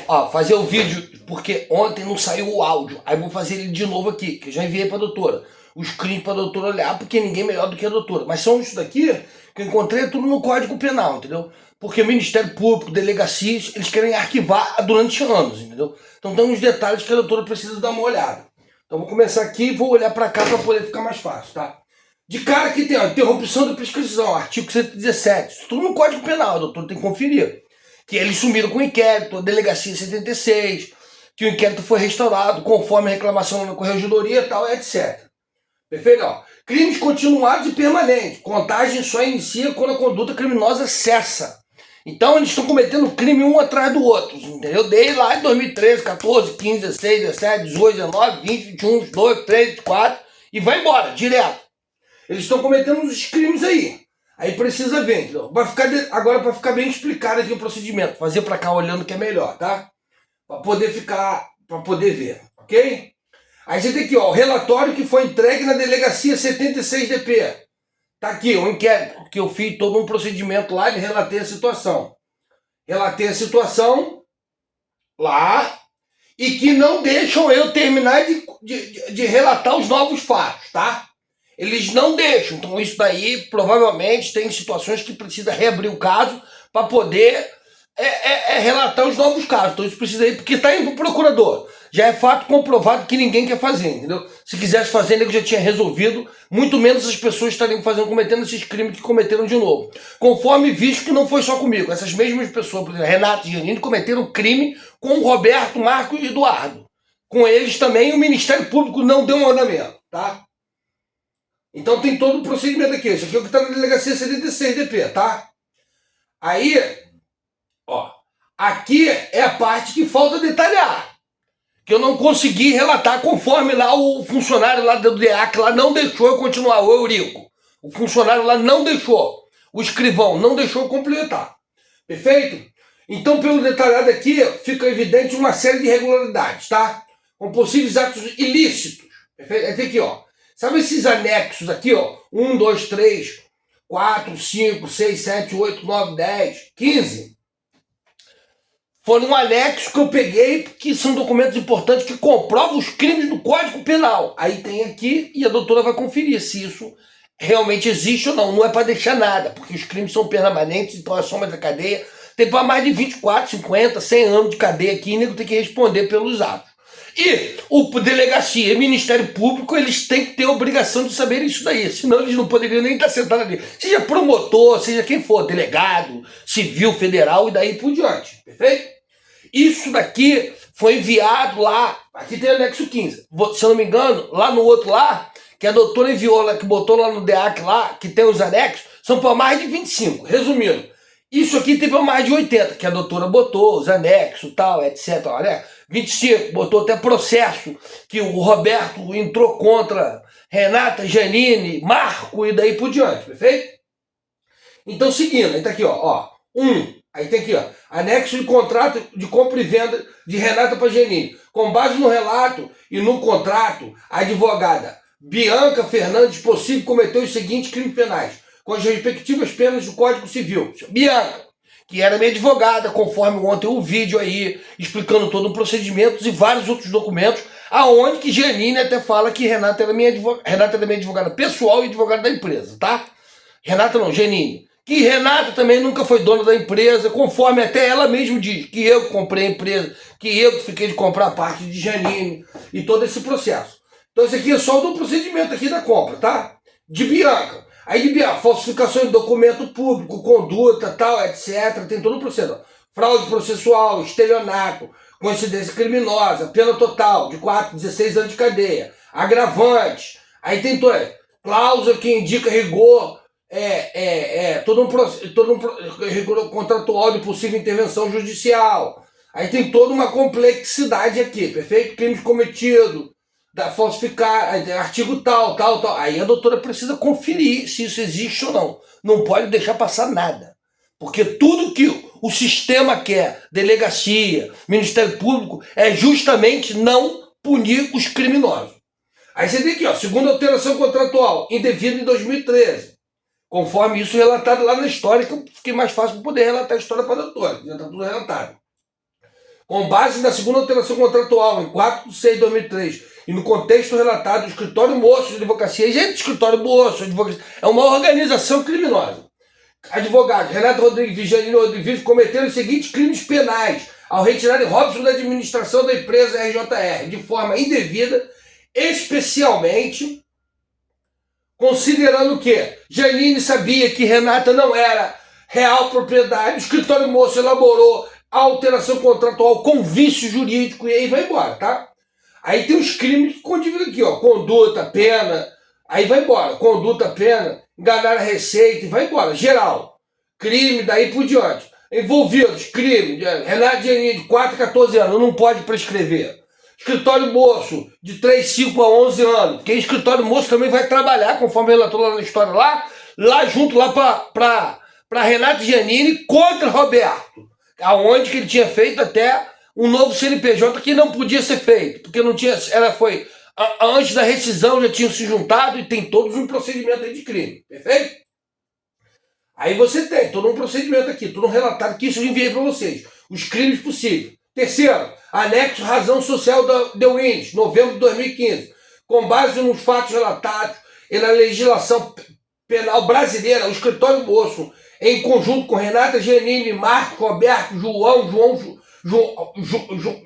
Ó, fazer o vídeo, porque ontem não saiu o áudio. Aí vou fazer ele de novo aqui, que eu já enviei pra doutora. Os crimes pra doutora olhar, porque ninguém é melhor do que a doutora. Mas são isso daqui que eu encontrei tudo no Código Penal, entendeu? Porque o Ministério Público, delegacias, eles querem arquivar durante anos, entendeu? Então tem uns detalhes que a doutora precisa dar uma olhada. Então vou começar aqui e vou olhar pra cá pra poder ficar mais fácil, tá? De cara aqui tem, ó, interrupção da prescrição, artigo 117. Isso tudo no Código Penal, a doutora tem que conferir. Que eles sumiram com o inquérito, a delegacia 76, que o inquérito foi restaurado conforme a reclamação na corregedoria e tal, etc. Perfeito? Ó. Crimes continuados e permanentes. Contagem só inicia quando a conduta criminosa cessa. Então eles estão cometendo crime um atrás do outro, entendeu? Desde lá de 2013, 14, 15, 16, 17, 18, 19, 20, 21, 22, 23, 24 e vai embora, direto. Eles estão cometendo uns crimes aí. Aí precisa ver, entendeu? Agora para ficar bem explicado aqui o procedimento, fazer para cá olhando que é melhor, tá? Para poder ver, ok? Aí você tem aqui, ó, o relatório que foi entregue na delegacia 76DP. Tá aqui, o inquérito, que eu fiz todo um procedimento lá e relatei a situação. Relatei a situação lá e que não deixam eu terminar de relatar os novos fatos, tá? Eles não deixam, então isso daí provavelmente tem situações que precisa reabrir o caso para poder relatar os novos casos. Então isso precisa ir, porque está indo para o procurador. Já é fato comprovado que ninguém quer fazer, entendeu? Se quisesse fazer, ele já tinha resolvido, muito menos as pessoas estariam cometendo esses crimes que cometeram de novo. Conforme visto que não foi só comigo, essas mesmas pessoas, por exemplo, Renato e Janine, cometeram crime com o Roberto, Marco e Eduardo. Com eles também o Ministério Público não deu um andamento, tá? Então tem todo o procedimento aqui. Isso aqui é o que está na delegacia 76DP, tá? Aí, ó, aqui é a parte que falta detalhar. Que eu não consegui relatar conforme lá o funcionário lá do DEAC lá não deixou eu continuar, o Eurico. O funcionário lá não deixou. O escrivão não deixou eu completar. Perfeito? Então, pelo detalhado aqui, fica evidente uma série de irregularidades, tá? Com possíveis atos ilícitos. Perfeito? Tem aqui, ó. Sabe esses anexos aqui, ó? 1, 2, 3, 4, 5, 6, 7, 8, 9, 10, 15. Foram um anexo que eu peguei, que são documentos importantes que comprovam os crimes do Código Penal. Aí tem aqui e a doutora vai conferir se isso realmente existe ou não. Não é para deixar nada, porque os crimes são permanentes, então a soma da cadeia tem para mais de 24, 50, 100 anos de cadeia aqui e o nego tem que responder pelos atos. E o delegacia e o Ministério Público, eles têm que ter a obrigação de saber isso daí, senão eles não poderiam nem estar sentados ali. Seja promotor, seja quem for, delegado, civil, federal e daí por diante, perfeito? Isso daqui foi enviado lá, aqui tem o anexo 15, se eu não me engano, lá no outro lá, que a doutora enviou lá, que botou lá no DEAC lá, que tem os anexos, são para mais de 25, resumindo. Isso aqui tem para mais de 80, que a doutora botou, os anexos, tal, etc. Olha, 25, botou até processo, que o Roberto entrou contra Renata, Janine, Marco e daí por diante, perfeito? Então, seguindo, aí tá aqui, ó, 1, aí tem aqui, ó, anexo de contrato de compra e venda de Renata para Janine. Com base no relato e no contrato, a advogada Bianca Fernandes possível cometeu os seguintes crimes penais, com as respectivas penas do Código Civil. Bianca, que era minha advogada, conforme ontem o vídeo aí, explicando todo o procedimento e vários outros documentos, aonde que Janine até fala que Renata era minha advogada pessoal e advogada da empresa, tá? Renata não, Janine. Que Renata também nunca foi dona da empresa, conforme até ela mesma diz, que eu comprei a empresa, que eu fiquei de comprar a parte de Janine e todo esse processo. Então esse aqui é só do procedimento aqui da compra, tá? De Bianca. Aí de Bianca, falsificação de documento público, conduta, tal, etc. Tem todo o processo. Fraude processual, estelionato, coincidência criminosa, pena total de 4, 16 anos de cadeia, agravantes. Aí tem toda cláusula que indica rigor, todo um rigor contratual de possível intervenção judicial. Aí tem toda uma complexidade aqui, perfeito? Crimes cometidos, falsificar, artigo tal. Aí a doutora precisa conferir se isso existe ou não. Não pode deixar passar nada. Porque tudo que o sistema quer, delegacia, Ministério Público, é justamente não punir os criminosos. Aí você tem aqui, ó, segunda alteração contratual, indevida em 2013. Conforme isso relatado lá na história, que eu fiquei mais fácil para poder relatar a história para a doutora. Já está tudo relatado. Com base na segunda alteração contratual, em 4 de 6 de 2003, e no contexto relatado do escritório moço de advocacia, gente, escritório moço de advocacia, é uma organização criminosa. Advogados Renato Rodrigues e Janine Rodrigues cometeram os seguintes crimes penais ao retirarem Robson da administração da empresa RJR de forma indevida, especialmente considerando que Janine sabia que Renata não era real propriedade, o escritório moço elaborou a alteração contratual com vício jurídico e aí vai embora, tá? Aí tem os crimes que condividem aqui, ó, conduta, pena, aí vai embora, conduta, pena, enganar a receita e vai embora, geral. Crime, daí por diante. Envolvidos, crime, Renato Janine, de 4 a 14 anos, não pode prescrever. Escritório moço, de 3, 5 a 11 anos, porque escritório moço também vai trabalhar, conforme relatou lá na história, lá junto, lá para Renato Janine contra Roberto, aonde que ele tinha feito até um novo CNPJ que não podia ser feito, porque não tinha, antes da rescisão já tinham se juntado e tem todos um procedimento aí de crime, perfeito? Aí você tem todo um procedimento aqui, todo um relatório que isso eu enviei para vocês, os crimes possíveis. Terceiro, anexo razão social da Deu Índice, novembro de 2015, com base nos fatos relatados e na legislação penal brasileira, o escritório moço, em conjunto com Renata Janine, Marcos, Roberto,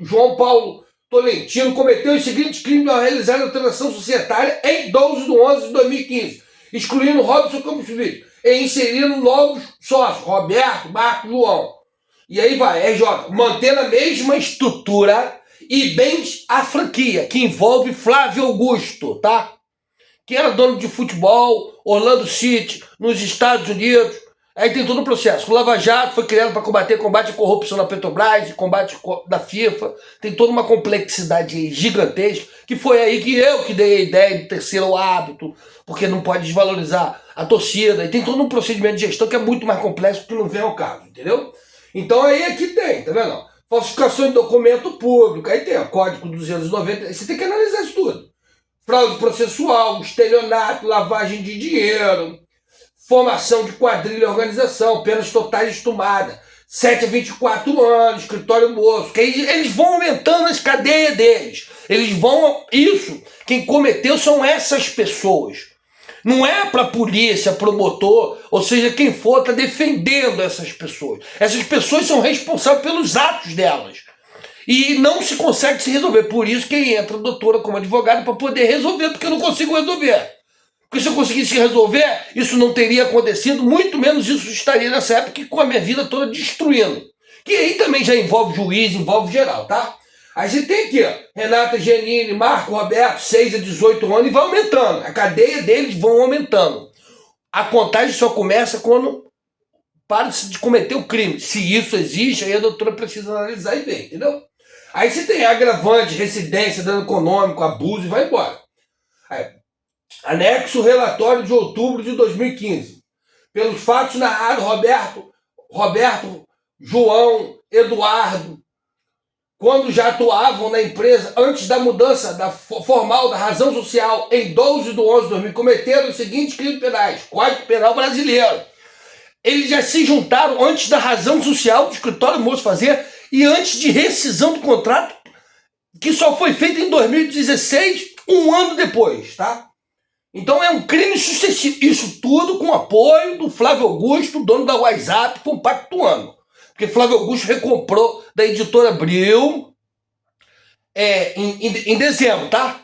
João Paulo Tolentino, cometeu os seguintes crimes ao realizar a alteração societária em 12 de 11 de 2015, excluindo Robson Campos Filho e inserindo novos sócios, Roberto, Marcos, João. E aí vai, RJ, mantendo a mesma estrutura e bens a franquia, que envolve Flávio Augusto, tá? Que era dono de futebol, Orlando City, nos Estados Unidos. Aí tem todo o processo. O Lava Jato foi criado para combate à corrupção na Petrobras, combate da FIFA. Tem toda uma complexidade gigantesca, que foi aí que eu que dei a ideia do terceiro hábito, porque não pode desvalorizar a torcida. E tem todo um procedimento de gestão que é muito mais complexo que não vem ao caso, entendeu? Então aí aqui tem, tá vendo? Falsificação de documento público, aí tem o Código 290, você tem que analisar isso tudo. Fraude processual, estelionato, lavagem de dinheiro, formação de quadrilha e organização, penas totais estumadas, 7 a 24 anos, escritório moço, que eles vão aumentando as cadeias deles. Isso, quem cometeu são essas pessoas. Não é para a polícia, promotor, ou seja, quem for está defendendo essas pessoas. Essas pessoas são responsáveis pelos atos delas. E não se consegue se resolver. Por isso que entra a doutora como advogada para poder resolver, porque eu não consigo resolver. Porque se eu conseguisse resolver, isso não teria acontecido, muito menos isso estaria nessa época com a minha vida toda destruindo. Que aí também já envolve juiz, envolve geral, tá? Aí você tem aqui, ó, Renata Janine, Marco Roberto, 6 a 18 anos, e vai aumentando. A cadeia deles vão aumentando. A contagem só começa quando para-se de cometer o crime. Se isso existe, aí a doutora precisa analisar e ver, entendeu? Aí você tem agravante, residência, dano econômico, abuso e vai embora. Aí, anexo relatório de outubro de 2015. Pelos fatos narrados, Roberto, João, Eduardo, quando já atuavam na empresa antes da mudança formal da razão social em 12 de 11 de 2000, cometeram os seguintes crimes penais, Código Penal Brasileiro. Eles já se juntaram antes da razão social do escritório moço fazer e antes de rescisão do contrato, que só foi feito em 2016, um ano depois, tá? Então é um crime sucessivo. Isso tudo com apoio do Flávio Augusto, dono da WhatsApp, compactuando. Porque Flávio Augusto recomprou da editora Abril em dezembro, tá?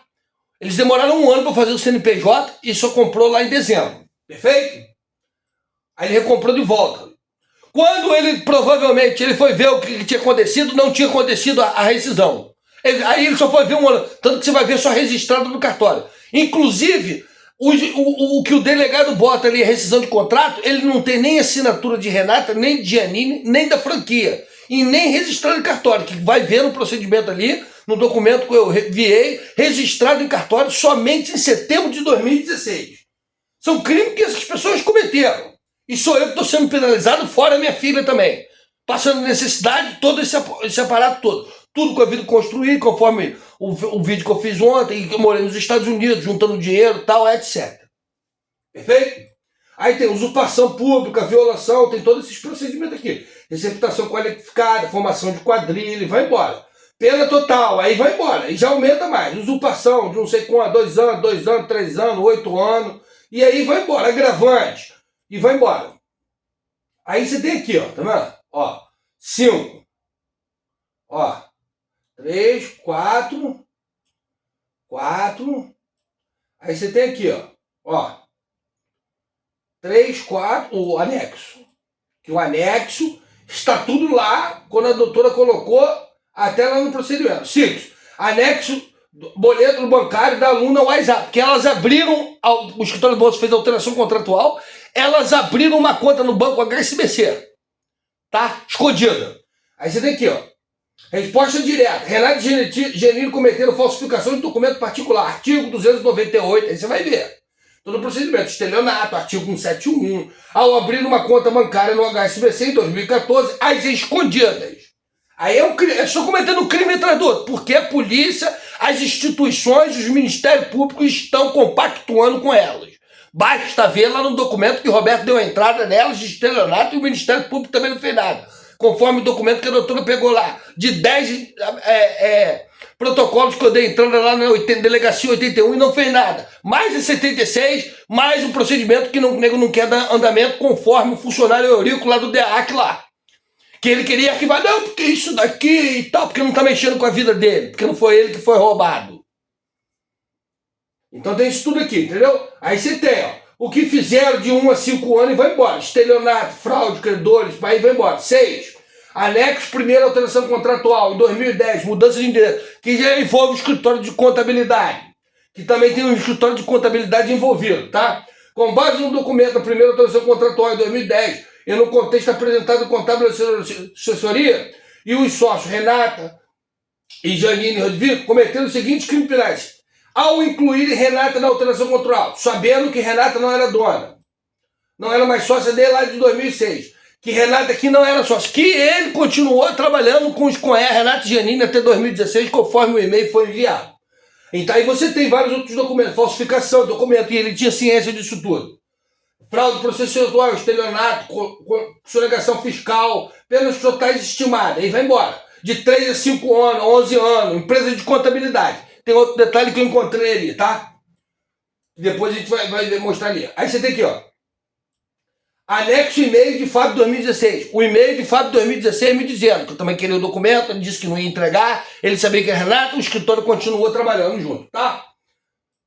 Eles demoraram um ano para fazer o CNPJ e só comprou lá em dezembro. Perfeito? Aí ele recomprou de volta. Quando ele provavelmente ele foi ver o que tinha acontecido, não tinha acontecido a rescisão. Aí ele só foi ver um ano. Tanto que você vai ver só registrado no cartório. Inclusive, o que o delegado bota ali, a rescisão de contrato, ele não tem nem assinatura de Renata, nem de Janine, nem da franquia. E nem registrado em cartório, que vai ver no procedimento ali, no documento que eu enviei, registrado em cartório somente em setembro de 2016. São crimes que essas pessoas cometeram. E sou eu que estou sendo penalizado, fora minha filha também. Passando necessidade, todo esse aparato todo. Tudo com a vida construída, conforme o vídeo que eu fiz ontem, que eu morei nos Estados Unidos, juntando dinheiro, tal, etc. Perfeito? Aí tem usurpação pública, violação, tem todos esses procedimentos aqui. receptação qualificada, formação de quadrilha, e vai embora. Pena total, aí vai embora, e já aumenta mais. Usurpação de não sei quanto, 2 anos, 2 anos, 3 anos, 8 anos, e aí vai embora, agravante, e vai embora. Aí você tem aqui, ó, tá vendo? Ó, 5, ó, 3, 4, aí você tem aqui, ó, 3, 4, o anexo. Que o anexo está tudo lá, quando a doutora colocou, até lá no procedimento. 5, anexo, boleto do bancário da aluna WhatsApp, que elas abriram, o escritório do Bolsa fez alteração contratual, elas abriram uma conta no banco HSBC, tá? Escondida. Aí você tem aqui, ó, resposta direta. Renato e Genino cometeram falsificação de documento particular, artigo 298, aí você vai ver. Todo o procedimento, estelionato, artigo 171, ao abrir uma conta bancária no HSBC em 2014, as escondidas. Aí é um crime, estou cometendo um crime atrás do outro, porque a polícia, as instituições, os ministérios públicos estão compactuando com elas. Basta ver lá no documento que o Roberto deu a entrada nelas de estelionato e o Ministério Público também não fez nada. Conforme o documento que a doutora pegou lá, de 10 protocolos que eu dei entrando lá na delegacia 81 e não fez nada. Mais de 76, mais um procedimento que o nego não quer dar andamento conforme o funcionário Eurico lá do DEAC lá. Que ele queria arquivar, não, porque isso daqui e tal, porque não tá mexendo com a vida dele, porque não foi ele que foi roubado. Então tem isso tudo aqui, entendeu? Aí você tem, ó, o que fizeram de 1 a 5 anos e vai embora. Estelionato, fraude, credores, aí vai embora. 6, anexo, primeira alteração contratual, em 2010, mudança de endereço, que já envolve o escritório de contabilidade, que também tem um escritório de contabilidade envolvido, tá? Com base no documento da primeira alteração contratual em 2010, e no contexto apresentado no contábil de assessoria, e os sócios Renata e Janine Rodrigo cometeram os seguintes crimes penais. Ao incluir Renata na alteração contratual, sabendo que Renata não era dona, não era mais sócia dele lá de 2006, que Renata aqui não era sócia, que ele continuou trabalhando com a Renata e Janine até 2016, conforme o e-mail foi enviado. Então aí você tem vários outros documentos, falsificação de documento, e ele tinha ciência disso tudo. Fraude processual, estelionato, sonegação fiscal, penas totais estimadas, aí vai embora. De 3 a 5 anos, 11 anos, empresa de contabilidade. Tem outro detalhe que eu encontrei ali, tá? Depois a gente vai mostrar ali. Aí você tem aqui, ó. Anexo e-mail de Fábio 2016. O e-mail de Fábio 2016 me dizendo que eu também queria o documento, ele disse que não ia entregar, ele sabia que é Renato, o escritório continuou trabalhando junto, tá?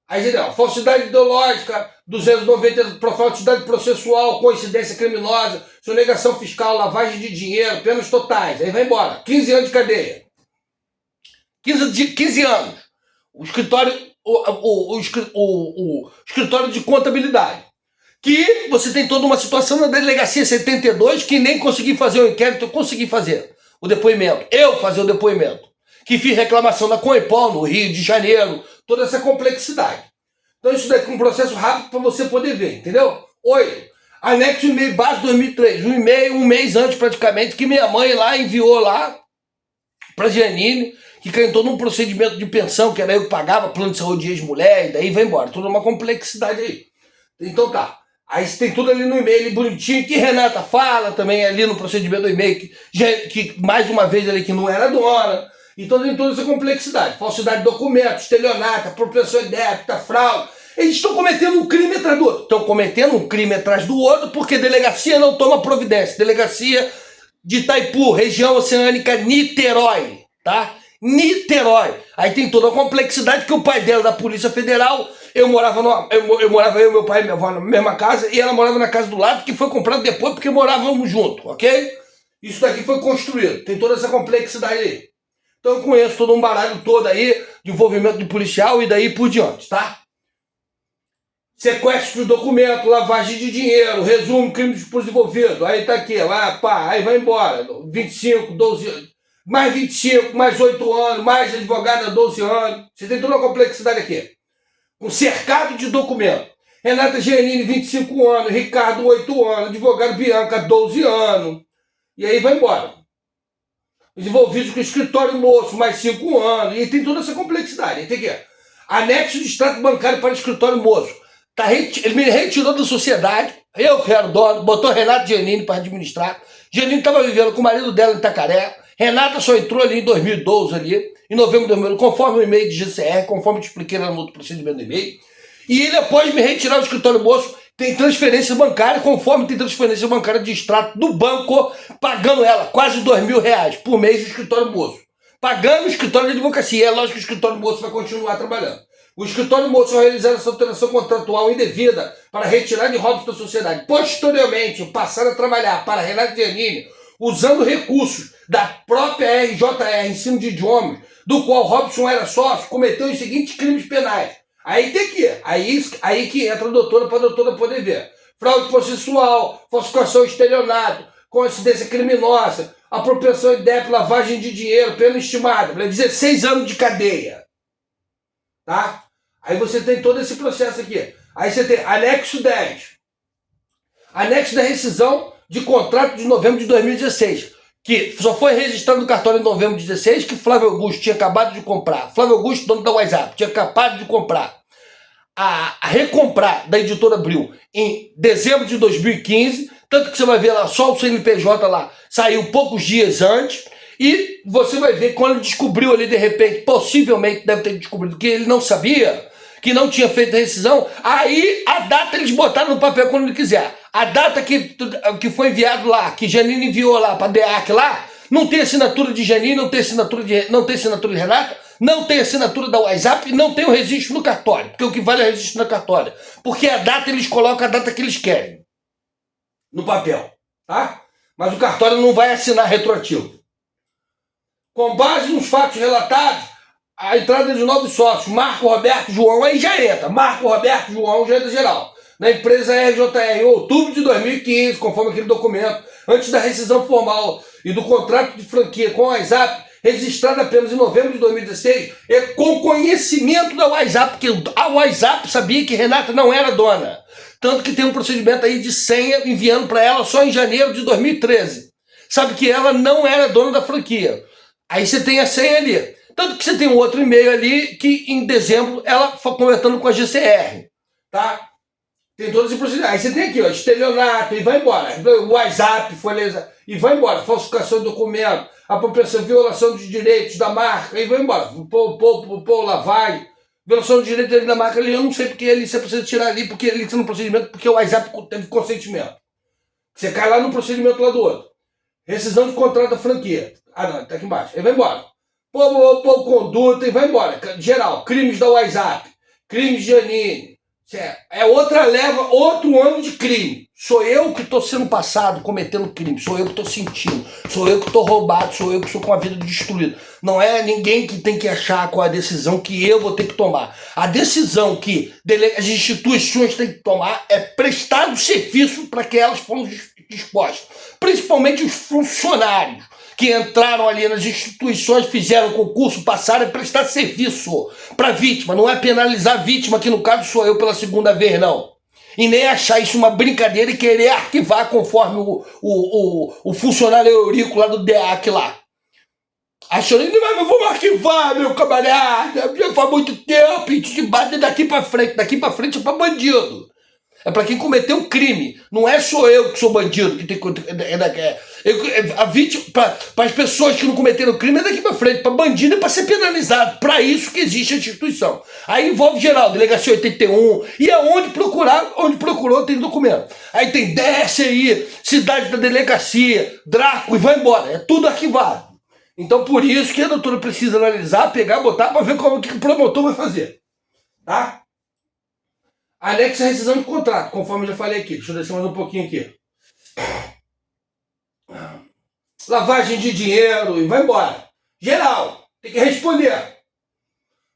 Aí você tem, ó, falsidade ideológica, 290, falsidade processual, coincidência criminosa, sonegação fiscal, lavagem de dinheiro, penas totais. Aí vai embora. 15 anos de cadeia. 15 anos. O escritório, o escritório de contabilidade. Que você tem toda uma situação na delegacia 72 que nem consegui fazer o inquérito, eu consegui fazer o depoimento. Eu fazer o depoimento. Que fiz reclamação da Coipol, no Rio de Janeiro, toda essa complexidade. Então isso daqui é um processo rápido para você poder ver, entendeu? 8. Anexo e-mail base 2003, um e-mail um mês antes praticamente, que minha mãe lá enviou lá para Janine, que caiu todo um procedimento de pensão, que era eu que pagava, plano de saúde de ex-mulher, e daí vai embora. Toda uma complexidade aí. Então tá. Aí você tem tudo ali no e-mail, ali bonitinho, que Renata fala também ali no procedimento do e-mail, que mais uma vez ali que não era dona. Então tem toda essa complexidade. Falsidade de documentos, estelionato, apropriação indébita, fraude. Eles estão cometendo um crime atrás do outro. Estão cometendo um crime atrás do outro porque delegacia não toma providência. Delegacia de Itaipu, região oceânica Niterói, tá? Niterói. Aí tem toda a complexidade que o pai dela da Polícia Federal, eu morava eu, meu pai e minha avó na mesma casa, e ela morava na casa do lado, que foi comprado depois porque morávamos juntos, ok? Isso daqui foi construído. Tem toda essa complexidade aí. Então eu conheço todo um baralho todo aí, de envolvimento de policial e daí por diante, tá? Sequestro de documento, lavagem de dinheiro, resumo, crimes por envolvido. Aí tá aqui, aí vai embora. 25, 12 anos. Mais 25, mais 8 anos, mais advogada 12 anos. Você tem toda uma complexidade aqui. Um cercado de documento. Renata Giannini, 25 anos. Ricardo, 8 anos. Advogado Bianca, 12 anos. E aí vai embora. Os envolvidos com o escritório moço, mais 5 anos. E tem toda essa complexidade. Aí tem aqui, anexo de extrato bancário para o escritório moço. Ele me retirou da sociedade. Eu quero dono. Botou Renato Giannini para administrar. Janine estava vivendo com o marido dela em Itacaré. Renata só entrou ali em 2012, ali, em novembro de 2012, conforme o e-mail de GCR, conforme eu te expliquei lá no outro procedimento do e-mail. E ele, após me retirar do escritório moço, tem transferência bancária, conforme tem transferência bancária de extrato do banco, pagando ela quase R$2.000 por mês no escritório moço. Pagando o escritório de advocacia. É lógico que o escritório moço vai continuar trabalhando. O escritório moço vai realizar essa alteração contratual indevida para retirar de Robson da sociedade. Posteriormente, passar a trabalhar para Renato Giannini, usando recursos da própria RJR, ensino de idiomas, do qual Robson era sócio, cometeu os seguintes crimes penais. Aí tem que ir. Aí que entra a doutora para a doutora poder ver. Fraude processual, falsificação, estelionato, coincidência criminosa, apropriação indébita, lavagem de dinheiro, pena estimada, 16 anos de cadeia. Tá? Aí você tem todo esse processo aqui. Aí você tem anexo 10. Anexo da rescisão de contrato de novembro de 2016. Que só foi registrado no cartório em novembro de 2016, que Flávio Augusto tinha acabado de comprar. Flávio Augusto, dono da WhatsApp, tinha acabado de comprar. A recomprar da editora Abril em dezembro de 2015, tanto que você vai ver lá, só o CNPJ lá saiu poucos dias antes, e você vai ver quando ele descobriu ali de repente, possivelmente deve ter descobrido que ele não sabia, que não tinha feito a rescisão, aí a data eles botaram no papel quando ele quiser. A data que foi enviado lá, que Janine enviou lá para a DEAC lá, não tem assinatura de Janine, não tem assinatura de Renata, não tem assinatura da WhatsApp e não tem o registro no cartório, porque o que vale é o registro no cartório. Porque a data, eles colocam a data que eles querem no papel, tá? Mas o cartório não vai assinar retroativo. Com base nos fatos relatados, a entrada de novos sócios, Marco Roberto João, aí já entra. Marco Roberto João já entra geral. Na empresa RJR, em outubro de 2015, conforme aquele documento, antes da rescisão formal e do contrato de franquia com a WhatsApp, registrado apenas em novembro de 2016, com conhecimento da WhatsApp, porque a WhatsApp sabia que Renata não era dona. Tanto que tem um procedimento aí de senha enviando para ela só em janeiro de 2013. Sabe que ela não era dona da franquia. Aí você tem a senha ali. Tanto que você tem um outro e-mail ali que em dezembro ela foi conversando com a GCR. Tá? Tem todos os procedimentos. Aí você tem aqui, ó, estelionato, e vai embora. O WhatsApp, folha, e vai embora. Falsificação de documento, apropriação, violação de direitos da marca, e vai embora. Lavagem, violação de direitos da marca ali, eu não sei porque ali você precisa tirar ali, porque ele está no procedimento, porque o WhatsApp teve consentimento. Você cai lá no procedimento lá do outro. Rescisão de contrato da franquia. Ah, não, tá aqui embaixo. Aí vai embora. Conduta, e vai embora. Geral, crimes da WhatsApp, crimes de Janine. É outra leva, outro ano de crime. Sou eu que estou sendo passado, cometendo crime. Sou eu que estou sentindo. Sou eu que estou roubado. Sou eu que estou com a vida destruída. Não é ninguém que tem que achar qual a decisão que eu vou ter que tomar. A decisão que as instituições têm que tomar é prestar o serviço para que elas foram dispostas. Principalmente os funcionários que entraram ali nas instituições, fizeram concurso, passaram a prestar serviço para a vítima. Não é penalizar a vítima, que no caso sou eu pela segunda vez, não. E nem achar isso uma brincadeira e querer arquivar conforme o funcionário Eurico lá do DEAC lá. Achando que vamos arquivar, meu camarada, já faz muito tempo, a gente bate daqui para frente é para bandido. É para quem cometeu o crime. Não é só eu que sou bandido, que tem a vítima, para as pessoas que não cometeram crime é daqui para frente, para bandido é para ser penalizado. Para isso que existe a instituição. Aí envolve geral, delegacia 81, e aonde procurar, onde procurou tem documento. Aí tem DSI, cidade da delegacia, Draco, e vai embora. É tudo arquivado. Então por isso que a doutora precisa analisar, pegar, botar para ver como que o promotor vai fazer. Tá? Anexo a rescisão de contrato, conforme eu já falei aqui. Deixa eu descer mais um pouquinho aqui. Lavagem de dinheiro e vai embora. Geral, tem que responder.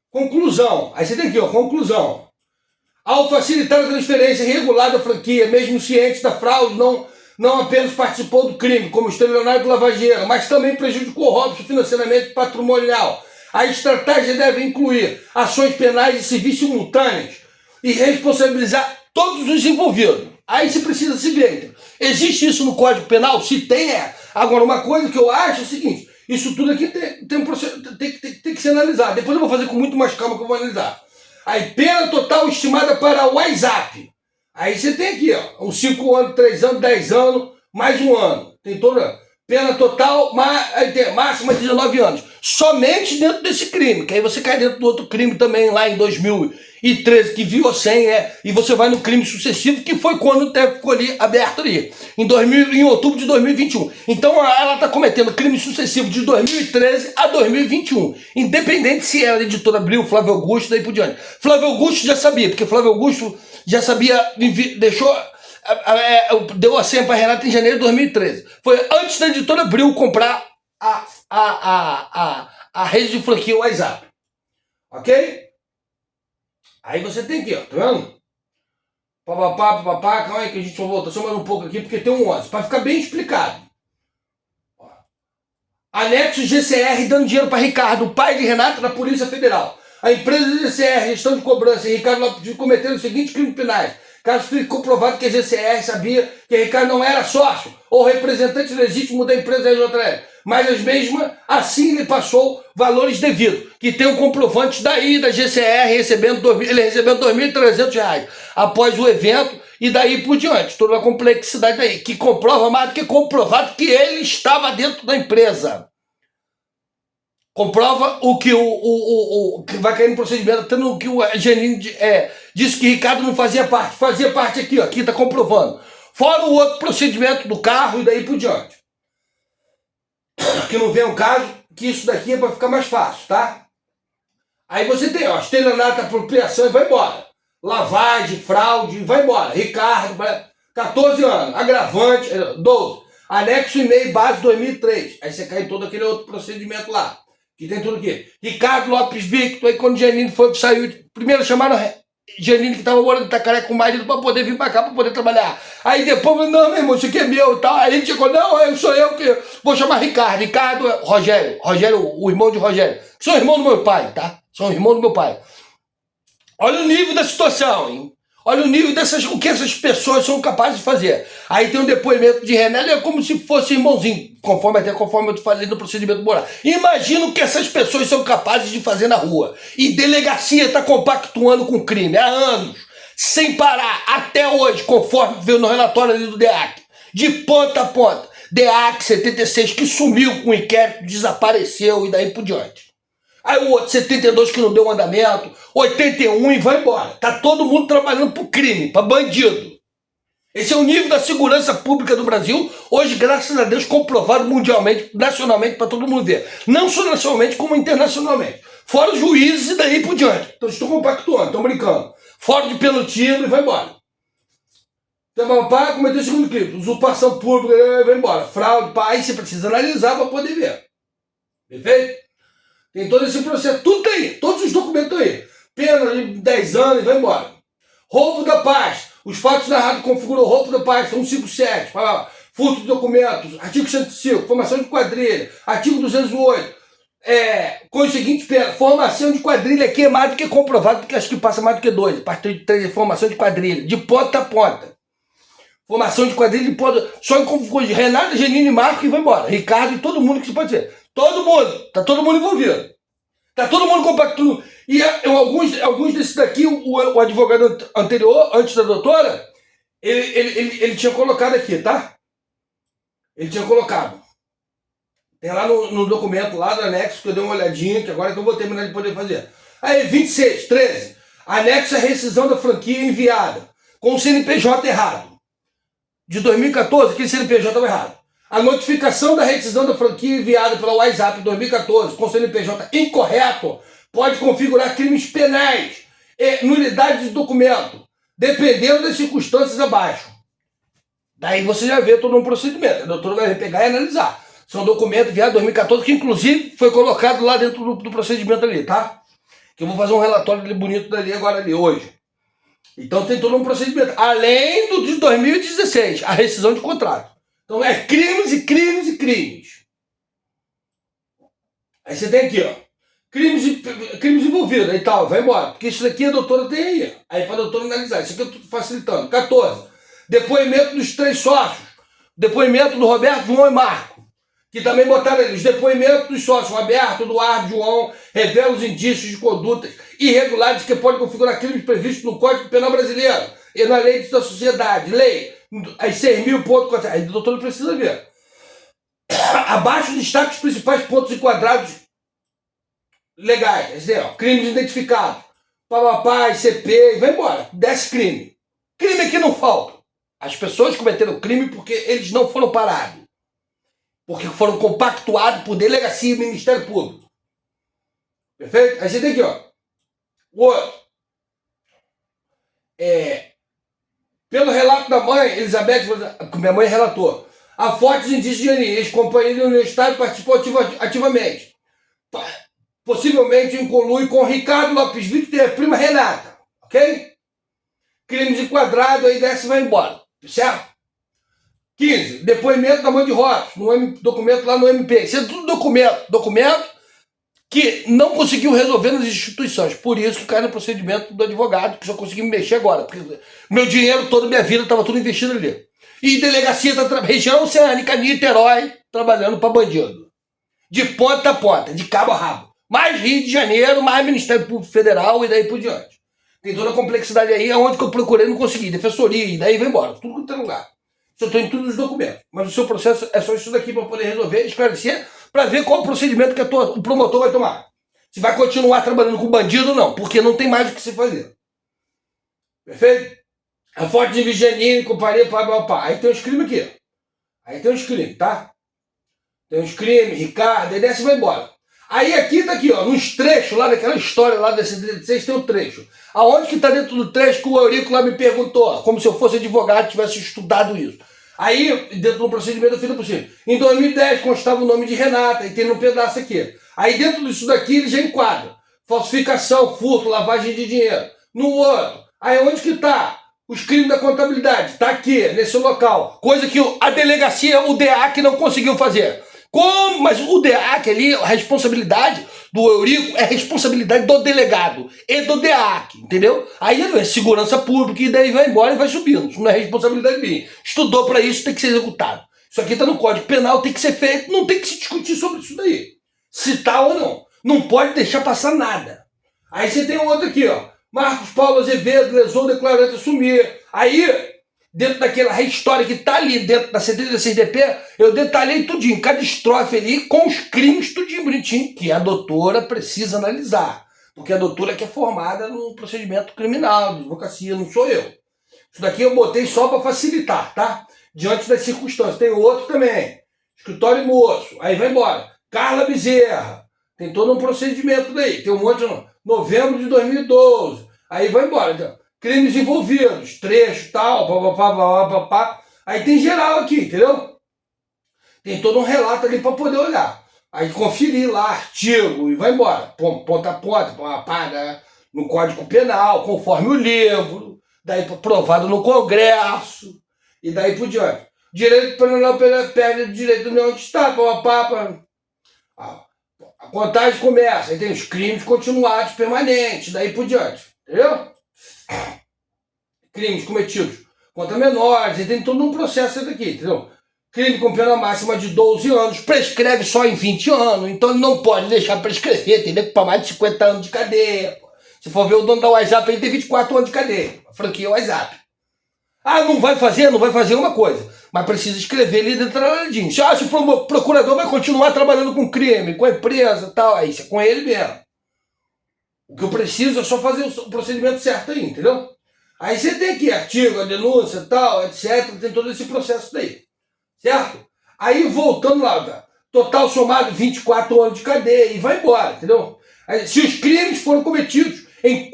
Conclusão. Aí você tem aqui, ó, conclusão. Ao facilitar a transferência irregular da franquia, mesmo ciente da fraude, não apenas participou do crime, como estelionato e lavageiro, mas também prejudicou Robson financeiramente e patrimonial. A estratégia deve incluir ações penais e civis simultâneas e responsabilizar todos os envolvidos. Aí você precisa se ver. Existe isso no Código Penal? Se tem, é. Agora, uma coisa que eu acho é o seguinte, isso tudo aqui tem que ser analisado. Depois eu vou fazer com muito mais calma que eu vou analisar. Aí, pena total estimada para o WhatsApp. Aí você tem aqui, ó, uns 5 anos, 3 anos, 10 anos, mais um ano. Tem toda pena total, máxima 19 anos. Somente dentro desse crime, que aí você cai dentro do outro crime também, lá em 2013, que viu 100, e você vai no crime sucessivo, que foi quando o TEP ficou ali aberto ali, em outubro de 2021. Então ela está cometendo crime sucessivo de 2013 a 2021, independente se era a editora Abril, Flávio Augusto, daí por diante. Flávio Augusto já sabia, porque Flávio Augusto já sabia, deu a senha para Renata em janeiro de 2013. Foi antes da editora Abril comprar a rede de franquia WhatsApp. Ok? Aí você tem aqui, ó, tá vendo? Papapá, calma aí que a gente vai voltar só mais um pouco aqui, porque tem um 11, para ficar bem explicado. Anexo GCR dando dinheiro para Ricardo, pai de Renata, da Polícia Federal. A empresa GCR, gestão de cobrança, e Ricardo Lopes cometeram os seguintes crimes penais. Caso fique comprovado que a GCR sabia que Ricardo não era sócio ou representante legítimo da empresa RJL, mas as mesmas assim lhe passou valores devidos, que tem um comprovante daí da GCR ele recebendo R$ 2.300 após o evento e daí por diante, toda a complexidade daí, que comprova mais do que comprovado que ele estava dentro da empresa. Comprova o que que vai cair no procedimento, tendo que o Janine disse que Ricardo não fazia parte aqui, ó, aqui está comprovando. Fora o outro procedimento do carro e daí por diante. Que não vem o caso, que isso daqui é para ficar mais fácil, tá? Aí você tem, ó, estelionato, apropriação e vai embora. Lavagem, fraude, vai embora. Ricardo, 14 anos, agravante, 12. Anexo e-mail base 2003. Aí você cai em todo aquele outro procedimento lá. Que tem tudo aqui. Ricardo Lopes Victor, aí quando Janine saiu, primeiro chamaram Janine, que estava morando em Itacaré com o marido, para poder vir para cá, para poder trabalhar. Aí depois, não, meu irmão, isso aqui é meu e tal. Aí ele chegou, não, sou eu que vou chamar Ricardo. Ricardo é Rogério, o irmão de Rogério. São irmão do meu pai, tá? São irmão do meu pai. Olha o nível da situação, hein? Olha o nível o que essas pessoas são capazes de fazer. Aí tem um depoimento de René, é como se fosse irmãozinho, conforme eu te falei no procedimento moral. Imagina o que essas pessoas são capazes de fazer na rua. E delegacia está compactuando com crime há anos, sem parar, até hoje, conforme veio no relatório ali do DEAC, de ponta a ponta. DEAC 76, que sumiu com o inquérito, desapareceu e daí por diante. Aí o outro, 72, que não deu andamento, 81 e vai embora. Tá todo mundo trabalhando pro crime, pra bandido. Esse é o nível da segurança pública do Brasil, hoje, graças a Deus, comprovado mundialmente, nacionalmente, para todo mundo ver. Não só nacionalmente, como internacionalmente. Fora os juízes e daí por diante. Então estão compactuando, estão brincando. Fora de pelotismo e vai embora. Então, pá, cometeu o segundo crime. Usurpação pública, vai embora. Fraude, pá, aí você precisa analisar para poder ver. Perfeito? Tem todo esse processo, tudo tá aí, todos os documentos aí. Pena de 10 anos e vai embora. Roubo da paz. Os fatos narrados configuram roubo da paz, 157. Furto de documentos, artigo 105, formação de quadrilha, artigo 208. Com o seguinte, pena, formação de quadrilha aqui é mais do que comprovado, porque acho que passa mais do que 2. A partir de 3, formação de quadrilha, de ponta a ponta. Formação de quadrilha de ponta, só em confusão de Renata, Janine e Marco e vai embora. Ricardo e todo mundo que se pode ser. Todo mundo, tá todo mundo envolvido. Tá todo mundo compactuando. E alguns desses daqui, o advogado anterior, antes da doutora, ele tinha colocado aqui, tá? Ele tinha colocado. Tem lá no documento, lá do anexo, que eu dei uma olhadinha, que agora que eu vou terminar de poder fazer. Aí, 26, 13. Anexo à rescisão da franquia enviada, com o CNPJ errado. De 2014, aquele CNPJ estava errado. A notificação da rescisão da franquia enviada pela WhatsApp em 2014 com CNPJ incorreto pode configurar crimes penais e nulidade de documento, dependendo das circunstâncias abaixo. Daí você já vê todo um procedimento. A doutora vai pegar e analisar. São documentos enviados em 2014, que inclusive foi colocado lá dentro do procedimento ali, tá? Que eu vou fazer um relatório ali bonito dali agora ali hoje. Então tem todo um procedimento. Além do de 2016, a rescisão de contrato. Então é crimes e crimes e crimes. Aí você tem aqui, ó. Crimes envolvidos, aí tal, vai embora. Porque isso daqui a doutora tem aí. Aí para a doutora analisar. Isso aqui eu tô facilitando. 14. Depoimento dos 3 sócios. Depoimento do Roberto, João e Marco. Que também botaram ali. Os depoimentos dos sócios, Roberto, Eduardo, João, revelam os indícios de condutas irregulares que podem configurar crimes previstos no Código Penal Brasileiro e na Lei da Sociedade. Lei, as 6.000 pontos. Aí a doutora precisa ver. Abaixo destaque os principais pontos enquadrados legais. Assim, ó, crimes identificados. Papapá, ICP, e vai embora. Desce crime. Crime aqui não falta. As pessoas cometeram crime porque eles não foram parados. Porque foram compactuados por delegacia e Ministério Público. Perfeito? Aí você tem aqui, ó. O outro. Pelo relato da mãe, Elizabeth, minha mãe relatou, há fortes indícios de anemia. Ex-companheiro universitário participou ativamente. Possivelmente em conluio com Ricardo Lopes Vitor e a prima Renata. Ok? Crimes enquadrados, aí desce e vai embora. Certo? 15. Depoimento da mãe de Rotos, documento lá no MP. Isso é tudo documento que não conseguiu resolver nas instituições. Por isso que cai no procedimento do advogado, que só consegui me mexer agora. Porque meu dinheiro, toda a minha vida, estava tudo investido ali. E delegacia da região oceânica, Niterói, trabalhando para bandido. De ponta a ponta, de cabo a rabo. Mais Rio de Janeiro, mais Ministério Público Federal e daí por diante. Tem toda a complexidade aí, aonde que eu procurei não consegui. Defensoria, e daí vai embora. Tudo quanto é lugar. Isso eu estou em todos os documentos. Mas o seu processo é só isso daqui para poder resolver, esclarecer, para ver qual o procedimento que o promotor vai tomar. Se vai continuar trabalhando com bandido ou não, porque não tem mais o que se fazer. Perfeito? A foto de Vigianinho, comparei, pá. Aí tem os crimes aqui. Aí tem os crimes, tá? Tem os crimes, Ricardo, aí desce e vai embora. Aí aqui tá aqui, ó, nos trechos lá daquela história lá desse 16 tem o trecho. Aonde que tá dentro do trecho que o Eurico lá me perguntou, como se eu fosse advogado e tivesse estudado isso. Aí, dentro do procedimento, eu fiz o possível. Em 2010 constava o nome de Renata, e tem um pedaço aqui. Aí dentro disso daqui ele já enquadra. Falsificação, furto, lavagem de dinheiro. No outro. Aí onde que tá? Os crimes da contabilidade. Tá aqui, nesse local. Coisa que a delegacia, o DEAC não conseguiu fazer. Mas o DEAC ali, a responsabilidade do Eurico é responsabilidade do delegado e do DEAC, entendeu? Aí é segurança pública e daí vai embora e vai subindo. Isso não é responsabilidade minha. Estudou para isso, tem que ser executado. Isso aqui tá no Código Penal, tem que ser feito, não tem que se discutir sobre isso daí. Se tá ou não. Não pode deixar passar nada. Aí você tem outro aqui, ó. Marcos Paulo Azevedo lesou declarante assumir. Aí, dentro daquela história que tá ali dentro da 76DP, eu detalhei tudinho, cada estrofe ali com os crimes tudinho bonitinho, que a doutora precisa analisar. Porque a doutora que é formada no procedimento criminal, de advocacia, não sou eu. Isso daqui eu botei só para facilitar, tá? Diante das circunstâncias. Tem outro também. Escritório Moço. Aí vai embora. Carla Bezerra. Tem todo um procedimento daí. Tem um monte de... Novembro de 2012. Aí vai embora. Então, crimes envolvidos. Trecho, tal, papapá. Aí tem geral aqui, entendeu? Tem todo um relato ali para poder olhar. Aí conferir lá, artigo, e vai embora. Ponta a ponta, paga no Código Penal, conforme o livro. Daí aprovado no Congresso. E daí por diante. Direito penal perde o direito de onde está, papapá. A contagem começa, aí tem os crimes continuados permanentes, daí por diante, entendeu? Crimes cometidos contra menores, e tem todo um processo daqui, entendeu? Crime com pena máxima de 12 anos, prescreve só em 20 anos, então ele não pode deixar prescrever, entendeu? Para mais de 50 anos de cadeia. Se for ver o dono da WhatsApp, ele tem 24 anos de cadeia, a franquia WhatsApp. Ah, não vai fazer uma coisa, mas precisa escrever ali detalhadinho. Se o procurador vai continuar trabalhando com crime, com a empresa e tal, aí isso é com ele mesmo. O que eu preciso é só fazer o procedimento certo aí, entendeu? Aí você tem aqui artigo, a denúncia e tal, etc, tem todo esse processo daí, certo? Aí voltando lá, cara, total somado 24 anos de cadeia e vai embora, entendeu? Aí, se os crimes foram cometidos em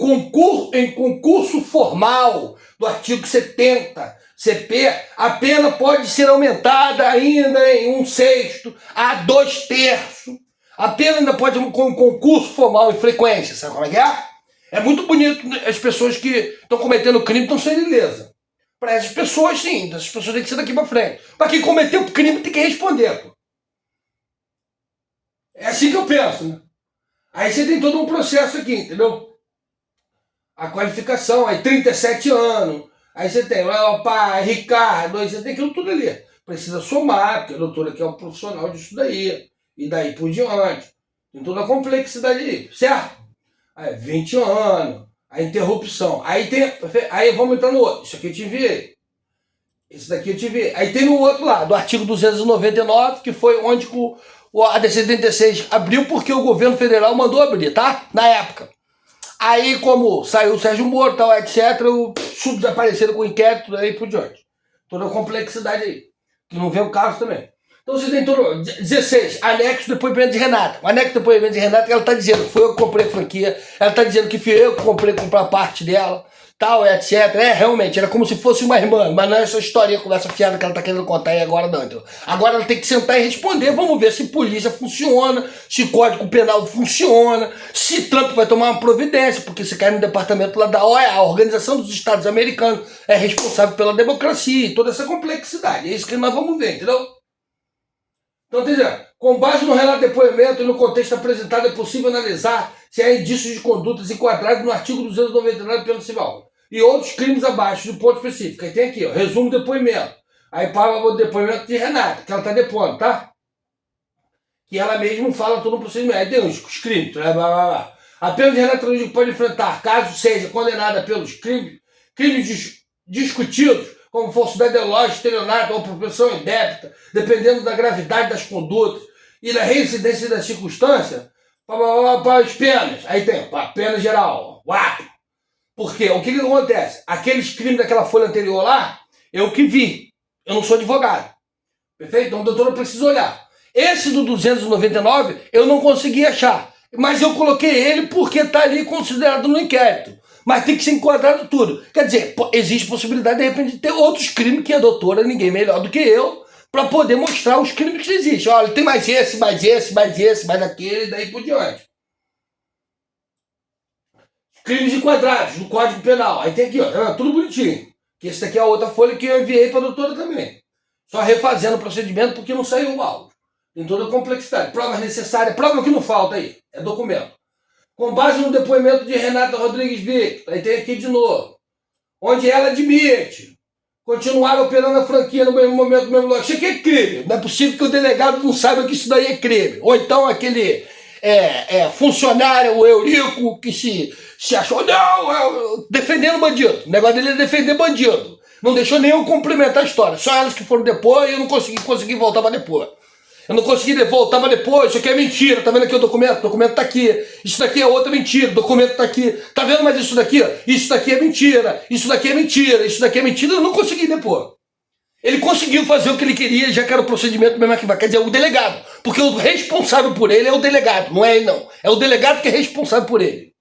concurso formal do artigo 70 CP, a pena pode ser aumentada ainda em 1/6 a 2/3. A pena ainda pode com concurso formal em frequência, sabe como é que é? É muito bonito as pessoas que estão cometendo crime estão sendo ilesas. Para essas pessoas, sim, essas pessoas têm que ser daqui para frente. Para quem cometeu o crime tem que responder. Pô. É assim que eu penso, né? Aí você tem todo um processo aqui, entendeu? A qualificação, aí 37 anos, aí você tem, opa, Ricardo, aí você tem aquilo tudo ali. Precisa somar, porque a doutora aqui é um profissional disso daí, e daí por diante. Tem toda a complexidade aí, certo? Aí 20 anos, a interrupção. Aí vamos entrar no outro, isso aqui eu te enviei. Esse daqui eu te vi. Aí tem no outro lado, o artigo 299, que foi onde a DC-76 abriu porque o governo federal mandou abrir, tá? Na época. Aí, como saiu o Sérgio Moro, tal, etc., desapareceram com o inquérito, aí por diante. Toda a complexidade aí. Que não vê o caso também. Então você tem todo. 16, anexo do depoimento de Renata. O anexo do depoimento de Renata, ela tá dizendo que foi eu que comprei a franquia, ela tá dizendo que fui eu que comprei comprar parte dela, tal, etc. Realmente, era como se fosse uma irmã, mas não é essa historinha, conversa fiada que ela tá querendo contar aí agora, não. Então, agora ela tem que sentar e responder. Vamos ver se polícia funciona, se código penal funciona, se Trump vai tomar uma providência, porque se cai no departamento lá da OEA, a Organização dos Estados Americanos, é responsável pela democracia e toda essa complexidade. É isso que nós vamos ver, entendeu? Então, com base no relato de depoimento e no contexto apresentado, é possível analisar se há indícios de condutas enquadrados no artigo 299 do Código Civil e outros crimes abaixo do ponto específico. Aí tem aqui, ó, resumo do depoimento. Aí para o depoimento de Renata, que ela está depondo, tá? Que ela mesma fala todo o procedimento. Aí tem os crimes, blá, blá, blá. A pena de Renata pode enfrentar, caso seja condenada pelos crimes discutidos, como falsidade de lógica, estelionato ou propensão indébita, dependendo da gravidade das condutas e da reincidência da circunstância, para as penas. Aí tem a pena geral, uau. Porque o que acontece? Aqueles crimes daquela folha anterior lá, eu que vi. Eu não sou advogado. Perfeito? Então, doutor, eu preciso olhar. Esse do 299, eu não consegui achar. Mas eu coloquei ele porque está ali considerado no inquérito. Mas tem que ser enquadrado tudo. Quer dizer, existe possibilidade, de repente, de ter outros crimes que a doutora, ninguém melhor do que eu, para poder mostrar os crimes que existem. Olha, tem mais esse, mais esse, mais esse, mais aquele, e daí por diante. Crimes enquadrados no Código Penal. Aí tem aqui, ó, tá tudo bonitinho. Que esse daqui é a outra folha que eu enviei para a doutora também. Só refazendo o procedimento porque não saiu o áudio. Tem toda a complexidade. Provas necessárias, prova que não falta aí. É documento. Com base no depoimento de Renata Rodrigues Victor, aí tem aqui de novo, onde ela admite continuar operando a franquia no mesmo momento, no mesmo lugar. Isso aqui é crime. Não é possível que o delegado não saiba que isso daí é crime. Ou então aquele funcionário, o Eurico, que se achou, não, defendendo bandido. O negócio dele é defender bandido. Não deixou nem eu complementar a história. Só elas que foram depois e eu não consegui voltar para depois. Eu não consegui voltar para depois, isso aqui é mentira, tá vendo aqui o documento tá aqui, isso daqui é outra mentira, o documento tá aqui, tá vendo mais isso daqui? Isso daqui é mentira, isso daqui é mentira, isso daqui é mentira, eu não consegui depor. Ele conseguiu fazer o que ele queria, já que era o procedimento mesmo que vai, quer dizer, o delegado, porque o responsável por ele é o delegado, não é ele não, é o delegado que é responsável por ele.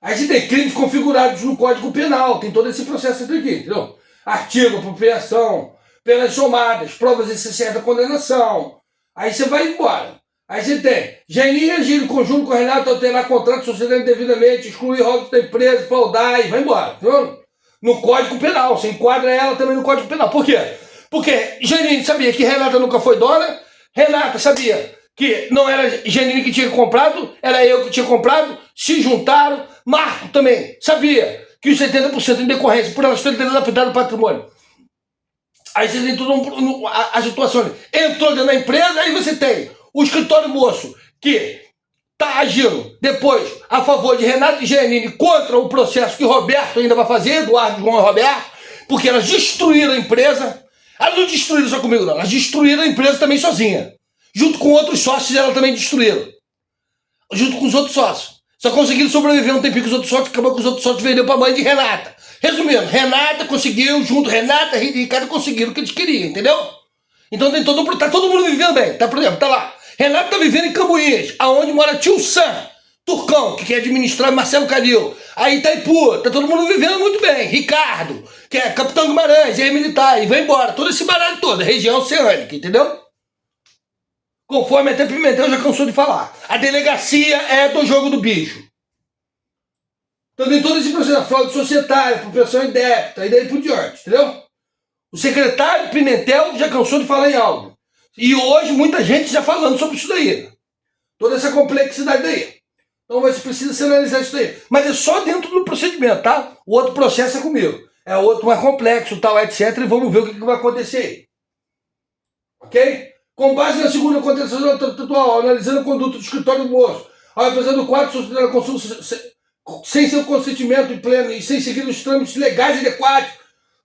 Aí você tem crimes configurados no Código Penal, tem todo esse processo aqui, entendeu? Artigo, apropriação, penas somadas, provas essenciais da condenação. Aí você vai embora. Aí você tem Janine agir em conjunto com o Renato, alterar contrato sociedade indevidamente, excluir rótulos da empresa, fraudar e vai embora. Entendeu? No Código Penal. Você enquadra ela também no Código Penal. Por quê? Porque Janine sabia que Renata nunca foi dona, Renata sabia que não era Janine que tinha comprado, era eu que tinha comprado, se juntaram. Marco também sabia que os 70% em decorrência por elas terem lapidado o patrimônio. Aí você tem tudo a situação. Entrou dentro da empresa, aí você tem o escritório moço que está agindo depois a favor de Renato e Janine contra o processo que Roberto ainda vai fazer, Eduardo, João e Roberto, porque elas destruíram a empresa. Elas não destruíram só comigo, não. Elas destruíram a empresa também sozinha. Junto com outros sócios, elas também destruíram. Junto com os outros sócios. Só conseguiram sobreviver um tempinho com os outros sócios, acabou que os outros sócios venderam para a mãe de Renata. Resumindo, Renata conseguiu, junto Renata e Ricardo conseguiram o que eles queriam, entendeu? Então tem tá todo mundo vivendo bem. Tá, por exemplo, tá lá. Renata tá vivendo em Cambuinhas, aonde mora tio Sam, Turcão, que quer administrar Marcelo Calil. Aí Itaipu, tá todo mundo vivendo muito bem. Ricardo, que é capitão Guimarães, é militar, e vai embora. Todo esse baralho todo, região oceânica, entendeu? Conforme até Pimentel já cansou de falar. A delegacia é do jogo do bicho. Então tem todo esse processo, fraude societária, apropriação indébita, e daí por diante, entendeu? O secretário Pimentel já cansou de falar em algo. E hoje muita gente já falando sobre isso daí. Toda essa complexidade daí. Então você precisa se analisar isso daí. Mas é só dentro do procedimento, tá? O outro processo é comigo. É outro mais complexo, tal, etc. E vamos ver o que vai acontecer aí. Ok? Com base na segunda contestação atual, analisando a conduta do escritório do moço, apesar do quadro, sem seu consentimento em pleno e sem seguir os trâmites legais e adequados,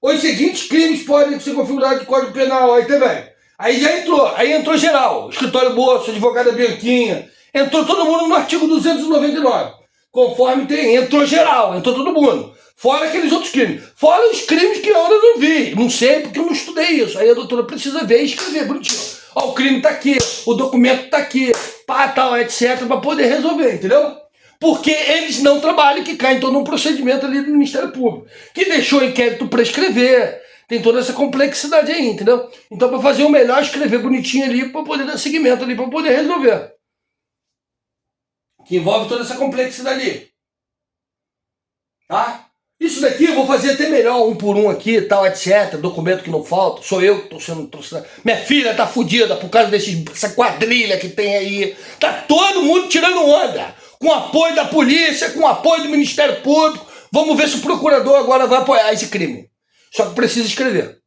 os seguintes crimes podem ser configurados de Código Penal. Aí também. Aí já entrou. Aí entrou geral. Escritório Bolso, advogada Bianquinha. Entrou todo mundo no artigo 299. Conforme tem. Entrou geral. Entrou todo mundo. Fora aqueles outros crimes. Fora os crimes que eu ainda não vi. Não sei porque eu não estudei isso. Aí a doutora precisa ver e escrever bonitinho. Ó, o crime tá aqui. O documento tá aqui. Pá, tal, etc. Pra poder resolver, entendeu? Porque eles não trabalham, que caem todo um procedimento ali do Ministério Público, que deixou o inquérito prescrever, tem toda essa complexidade aí, entendeu? Então, para fazer o melhor, escrever bonitinho ali, para poder dar seguimento ali, para poder resolver. Que envolve toda essa complexidade ali. Tá? Isso daqui eu vou fazer até melhor, um por um aqui, tal, etc. Documento que não falta, sou eu que estou sendo... Minha filha tá fodida por causa dessa quadrilha que tem aí. Tá todo mundo tirando onda. Com apoio da polícia, com apoio do Ministério Público. Vamos ver se o procurador agora vai apoiar esse crime. Só que precisa escrever.